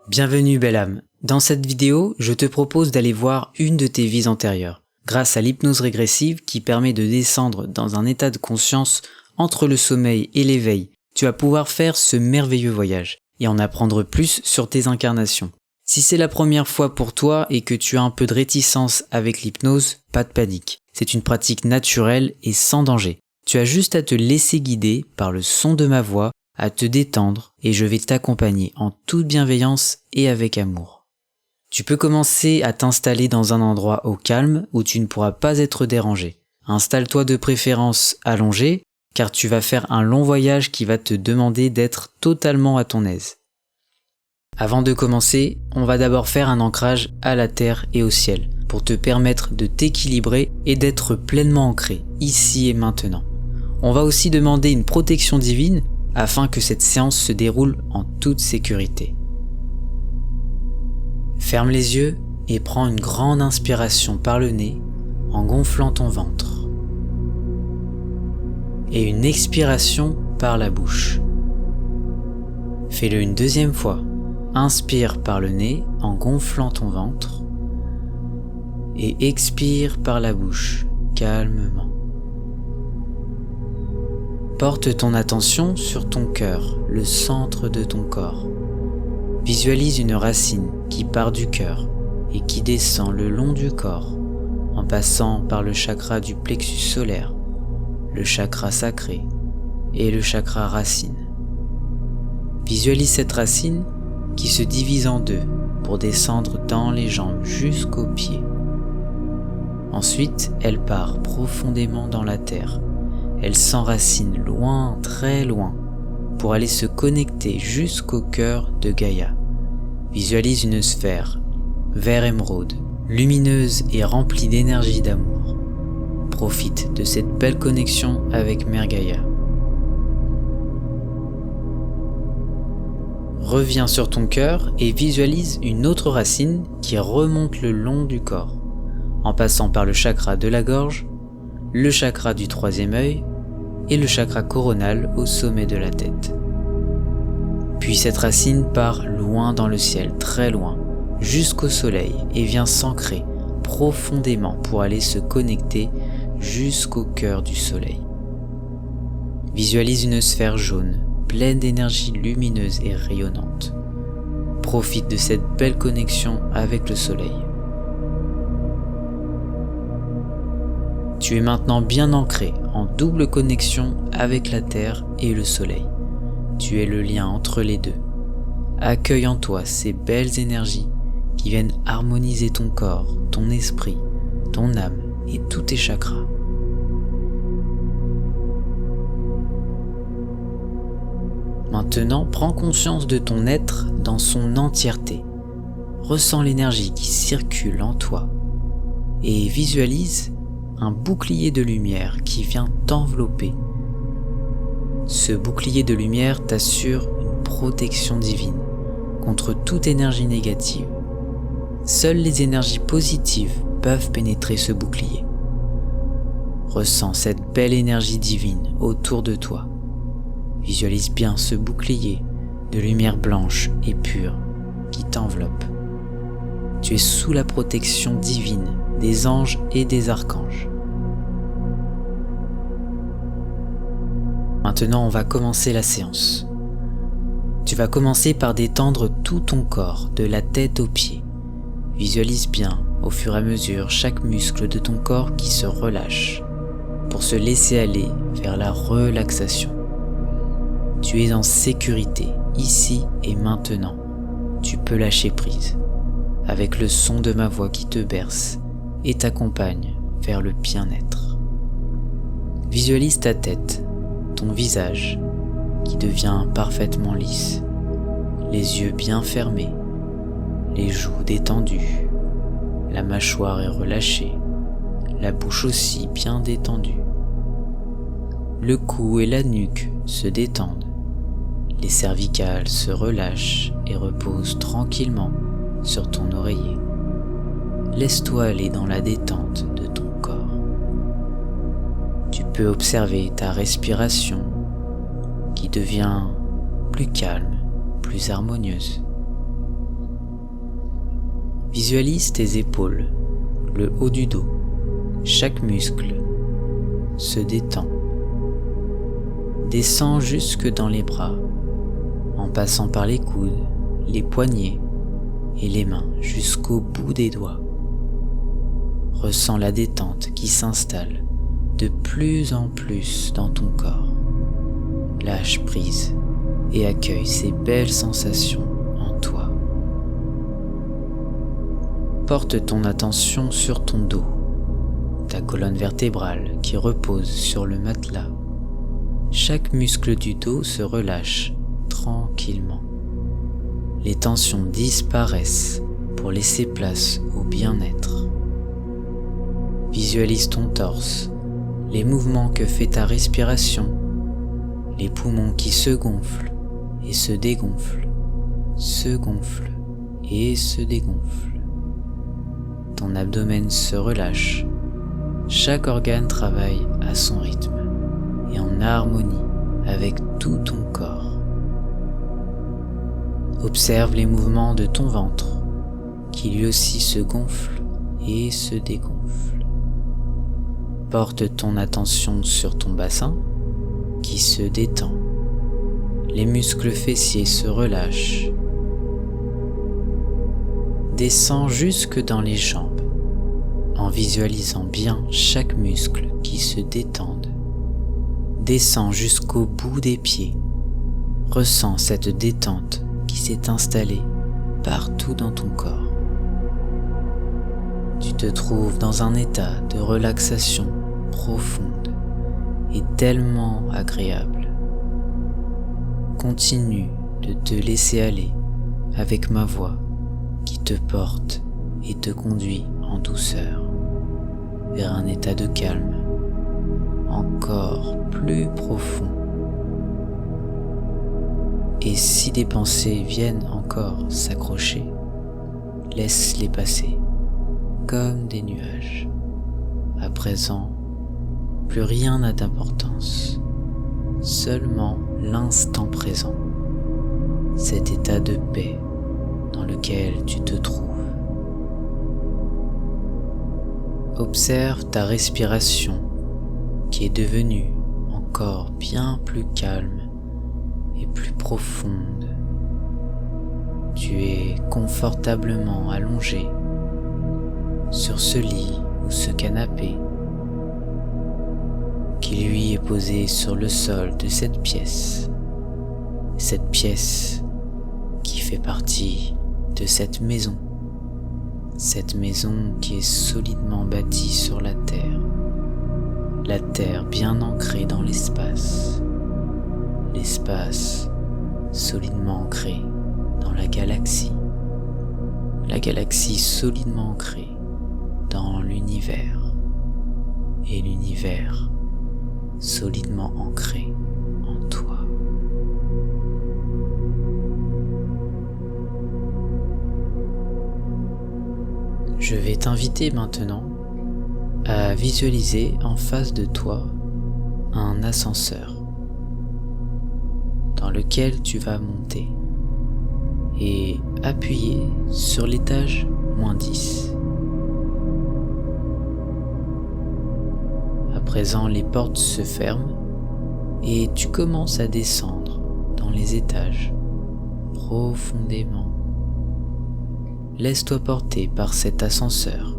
Bienvenue belle âme. Dans cette vidéo, je te propose d'aller voir une de tes vies antérieures, grâce à l'hypnose régressive qui permet de descendre dans un état de conscience entre le sommeil et l'éveil. Tu vas pouvoir faire ce merveilleux voyage et en apprendre plus sur tes incarnations. Si c'est la première fois pour toi et que tu as un peu de réticence avec l'hypnose, pas de panique. C'est une pratique naturelle et sans danger. Tu as juste à te laisser guider par le son de ma voix, à te détendre et je vais t'accompagner en toute bienveillance et avec amour. Tu peux commencer à t'installer dans un endroit au calme où tu ne pourras pas être dérangé. Installe-toi de préférence allongé car tu vas faire un long voyage qui va te demander d'être totalement à ton aise. Avant de commencer, on va d'abord faire un ancrage à la terre et au ciel pour te permettre de t'équilibrer et d'être pleinement ancré ici et maintenant. On va aussi demander une protection divine afin que cette séance se déroule en toute sécurité. Ferme les yeux et prends une grande inspiration par le nez en gonflant ton ventre. Et une expiration par la bouche. Fais-le une deuxième fois. Inspire par le nez en gonflant ton ventre. Et expire par la bouche, calmement. Porte ton attention sur ton cœur, le centre de ton corps. Visualise une racine qui part du cœur et qui descend le long du corps, en passant par le chakra du plexus solaire, le chakra sacré et le chakra racine. Visualise cette racine qui se divise en deux pour descendre dans les jambes jusqu'aux pieds. Ensuite, elle part profondément dans la terre. Elle s'enracine loin, très loin, pour aller se connecter jusqu'au cœur de Gaïa. Visualise une sphère, vert émeraude, lumineuse et remplie d'énergie d'amour. Profite de cette belle connexion avec Mère Gaïa. Reviens sur ton cœur et visualise une autre racine qui remonte le long du corps, en passant par le chakra de la gorge, le chakra du troisième œil et le chakra coronal au sommet de la tête. Puis cette racine part loin dans le ciel, très loin, jusqu'au soleil et vient s'ancrer profondément pour aller se connecter jusqu'au cœur du soleil. Visualise une sphère jaune, pleine d'énergie lumineuse et rayonnante. Profite de cette belle connexion avec le soleil. Tu es maintenant bien ancré en double connexion avec la terre et le soleil. Tu es le lien entre les deux. Accueille en toi ces belles énergies qui viennent harmoniser ton corps, ton esprit, ton âme et tous tes chakras. Maintenant, prends conscience de ton être dans son entièreté. Ressens l'énergie qui circule en toi et visualise un bouclier de lumière qui vient t'envelopper. Ce bouclier de lumière t'assure une protection divine contre toute énergie négative. Seules les énergies positives peuvent pénétrer ce bouclier. Ressens cette belle énergie divine autour de toi. Visualise bien ce bouclier de lumière blanche et pure qui t'enveloppe. Tu es sous la protection divine des anges et des archanges. Maintenant, on va commencer la séance. Tu vas commencer par détendre tout ton corps, de la tête aux pieds. Visualise bien, au fur et à mesure, chaque muscle de ton corps qui se relâche, pour se laisser aller vers la relaxation. Tu es en sécurité, ici et maintenant. Tu peux lâcher prise, avec le son de ma voix qui te berce et t'accompagne vers le bien-être. Visualise ta tête, ton visage qui devient parfaitement lisse, les yeux bien fermés, les joues détendues, la mâchoire est relâchée, la bouche aussi bien détendue. Le cou et la nuque se détendent, les cervicales se relâchent et reposent tranquillement sur ton oreiller. Laisse-toi aller dans la détente de ton corps. Tu peux observer ta respiration qui devient plus calme, plus harmonieuse. Visualise tes épaules, le haut du dos. Chaque muscle se détend. Descends jusque dans les bras, en passant par les coudes, les poignets et les mains jusqu'au bout des doigts. Ressens la détente qui s'installe de plus en plus dans ton corps. Lâche prise et accueille ces belles sensations en toi. Porte ton attention sur ton dos, ta colonne vertébrale qui repose sur le matelas. Chaque muscle du dos se relâche tranquillement. Les tensions disparaissent pour laisser place au bien-être. Visualise ton torse, les mouvements que fait ta respiration, les poumons qui se gonflent et se dégonflent, se gonflent et se dégonflent. Ton abdomen se relâche, chaque organe travaille à son rythme et en harmonie avec tout ton corps. Observe les mouvements de ton ventre qui lui aussi se gonfle et se dégonfle. Porte ton attention sur ton bassin qui se détend. Les muscles fessiers se relâchent. Descends jusque dans les jambes en visualisant bien chaque muscle qui se détende. Descends jusqu'au bout des pieds. Ressens cette détente qui s'est installée partout dans ton corps. Tu te trouves dans un état de relaxation profonde et tellement agréable. Continue de te laisser aller avec ma voix qui te porte et te conduit en douceur vers un état de calme encore plus profond. Et si des pensées viennent encore s'accrocher, laisse-les passer comme des nuages. À présent, plus rien n'a d'importance, seulement l'instant présent, cet état de paix dans lequel tu te trouves. Observe ta respiration qui est devenue encore bien plus calme et plus profonde. Tu es confortablement allongé sur ce lit ou ce canapé qui lui est posé sur le sol de cette pièce qui fait partie de cette maison qui est solidement bâtie sur la terre bien ancrée dans l'espace solidement ancrée dans la galaxie solidement ancrée dans l'univers, et l'univers solidement ancré en toi. Je vais t'inviter maintenant à visualiser en face de toi un ascenseur dans lequel tu vas monter et appuyer sur l'étage -10. À présent, les portes se ferment et tu commences à descendre dans les étages profondément. Laisse-toi porter par cet ascenseur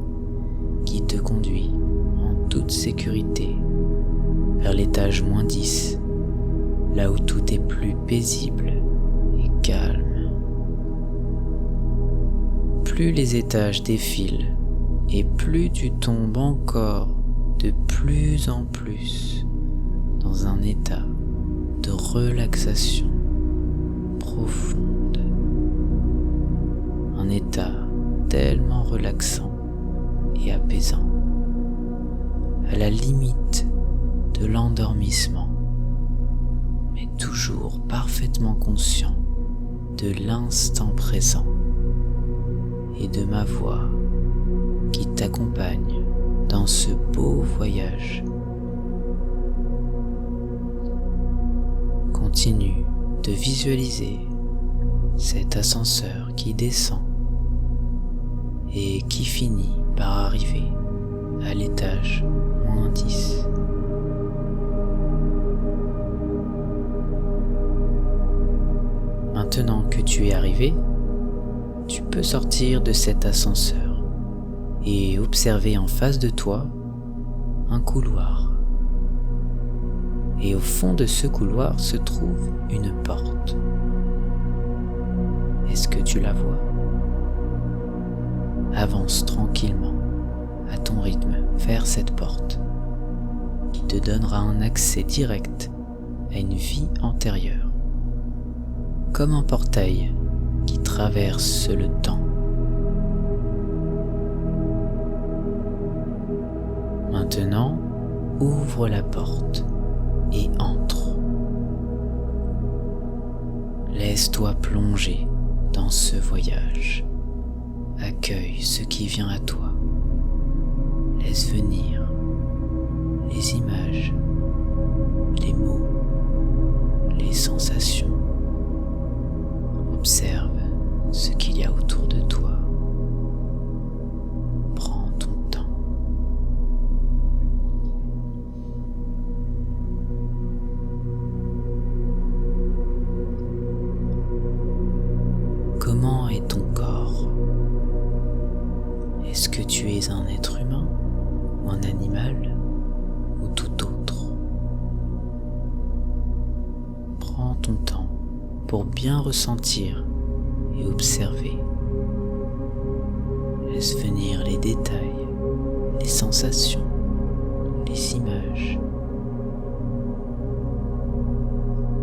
qui te conduit en toute sécurité vers l'étage -10, là où tout est plus paisible et calme. Plus les étages défilent et plus tu tombes encore de plus en plus dans un état de relaxation profonde. Un état tellement relaxant et apaisant, à la limite de l'endormissement, mais toujours parfaitement conscient de l'instant présent et de ma voix qui t'accompagne dans ce beau voyage. Continue de visualiser cet ascenseur qui descend et qui finit par arriver à l'étage -10. Maintenant que tu es arrivé, tu peux sortir de cet ascenseur et observer en face de toi un couloir. Et au fond de ce couloir se trouve une porte. Est-ce que tu la vois? Avance tranquillement, à ton rythme, vers cette porte, qui te donnera un accès direct à une vie antérieure, comme un portail qui traverse le temps. Maintenant, ouvre la porte et entre. Laisse-toi plonger dans ce voyage. Accueille ce qui vient à toi. Laisse venir les images, les mots, les sensations. Observe ce qu'il y a autour de toi. Prends ton temps. Comment est ton corps? Est-ce que tu es un être humain ou un animal ou tout autre? Prends ton temps pour bien ressentir et observer. Laisse venir les détails, les sensations, les images.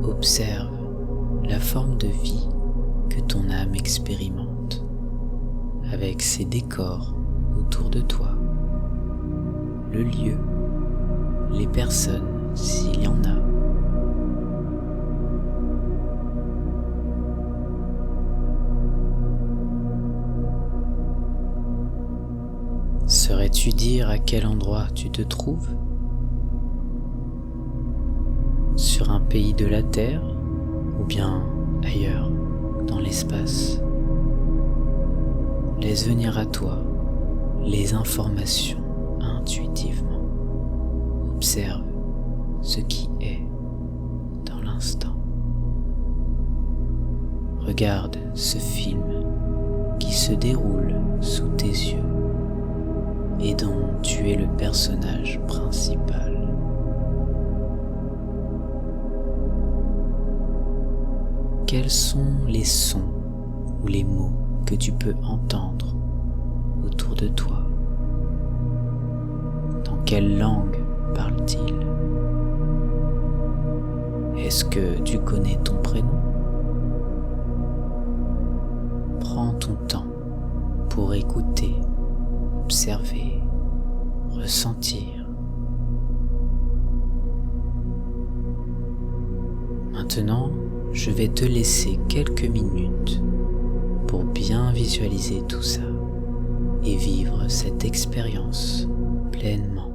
Observe la forme de vie que ton âme expérimente, avec ses décors autour de toi, le lieu, les personnes s'il y en a. Saurais-tu dire à quel endroit tu te trouves? Sur un pays de la Terre ou bien ailleurs, dans l'espace? Laisse venir à toi les informations intuitivement. Observe ce qui est dans l'instant. Regarde ce film qui se déroule sous tes yeux et dont tu es le personnage principal. Quels sont les sons ou les mots que tu peux entendre autour de toi? Dans quelle langue parle-t-il? Est-ce que tu connais ton prénom? Prends ton temps pour écouter, observer, ressentir. Maintenant, je vais te laisser quelques minutes pour bien visualiser tout ça et vivre cette expérience pleinement.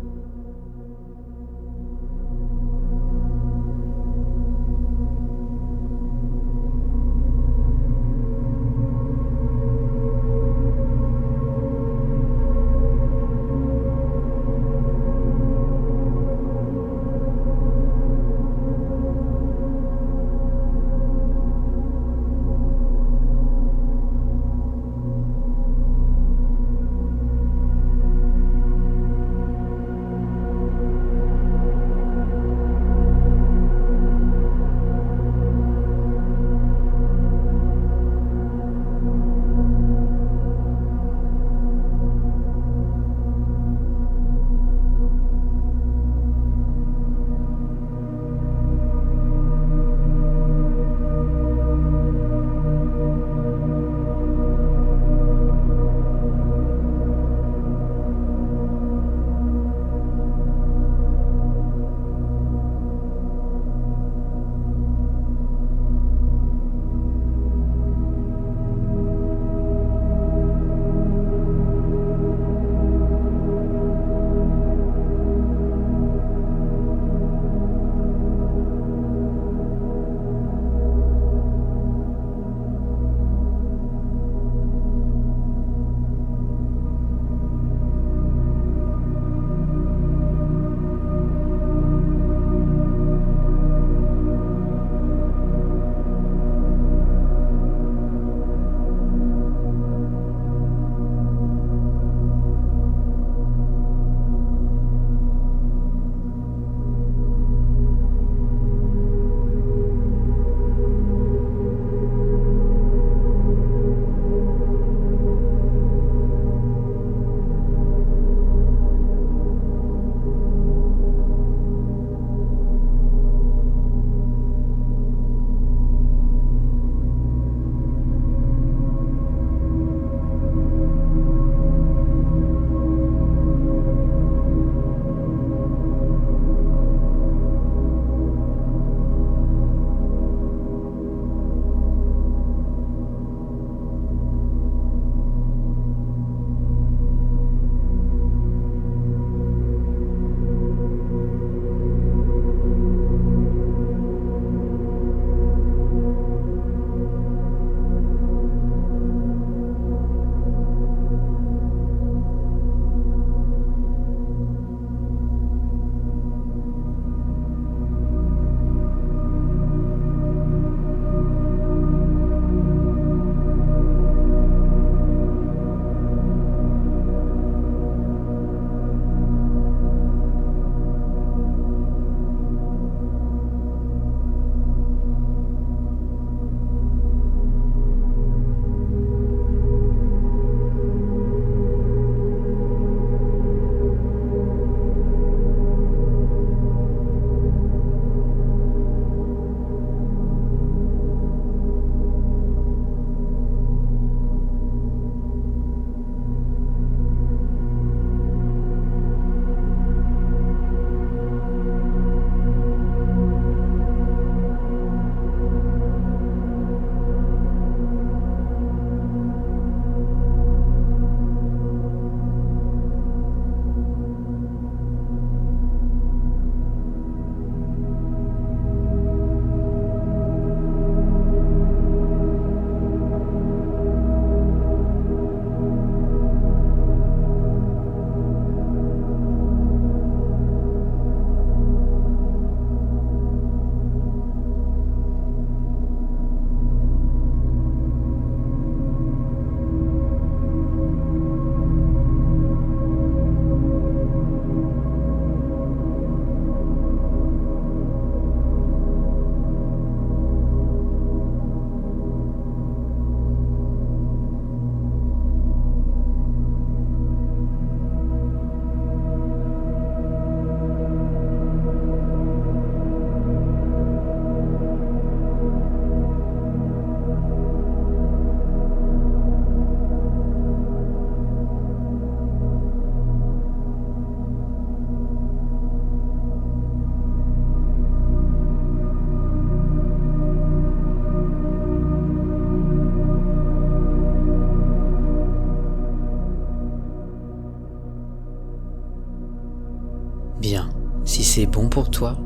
c'est bon pour toi,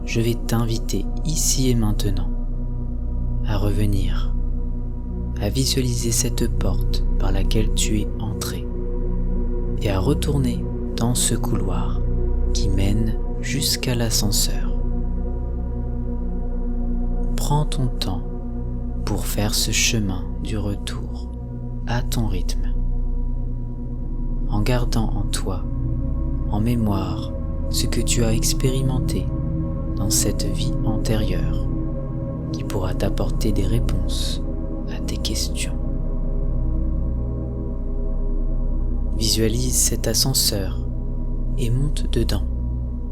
je vais t'inviter ici et maintenant à revenir, à visualiser cette porte par laquelle tu es entré et à retourner dans ce couloir qui mène jusqu'à l'ascenseur. Prends ton temps pour faire ce chemin du retour à ton rythme, en gardant en toi, en mémoire, ce que tu as expérimenté dans cette vie antérieure qui pourra t'apporter des réponses à tes questions. Visualise cet ascenseur et monte dedans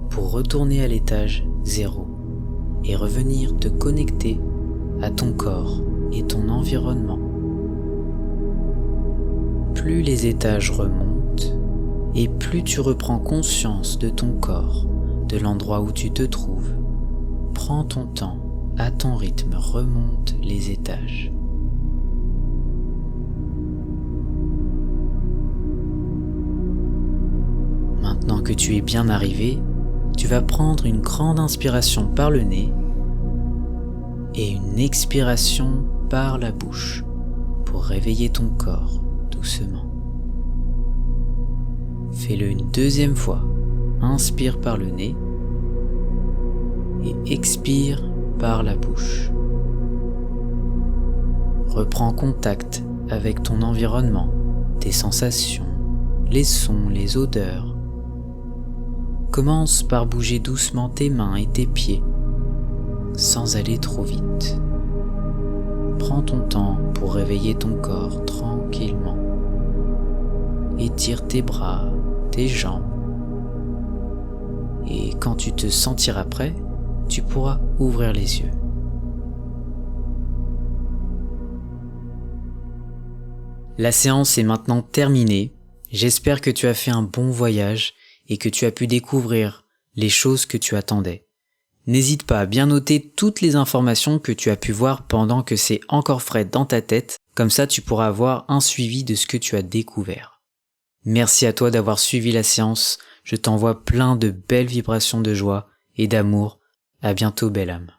pour retourner à l'étage 0 et revenir te connecter à ton corps et ton environnement. Plus les étages remontent et plus tu reprends conscience de ton corps, de l'endroit où tu te trouves, prends ton temps, à ton rythme, remonte les étages. Maintenant que tu es bien arrivé, tu vas prendre une grande inspiration par le nez et une expiration par la bouche pour réveiller ton corps doucement. Fais-le une deuxième fois. Inspire par le nez et expire par la bouche. Reprends contact avec ton environnement, tes sensations, les sons, les odeurs. Commence par bouger doucement tes mains et tes pieds, sans aller trop vite. Prends ton temps pour réveiller ton corps tranquillement. Étire tes bras, tes jambes. Et quand tu te sentiras prêt, tu pourras ouvrir les yeux. La séance est maintenant terminée. J'espère que tu as fait un bon voyage et que tu as pu découvrir les choses que tu attendais. N'hésite pas à bien noter toutes les informations que tu as pu voir pendant que c'est encore frais dans ta tête, comme ça tu pourras avoir un suivi de ce que tu as découvert. Merci à toi d'avoir suivi la séance, je t'envoie plein de belles vibrations de joie et d'amour. À bientôt, belle âme.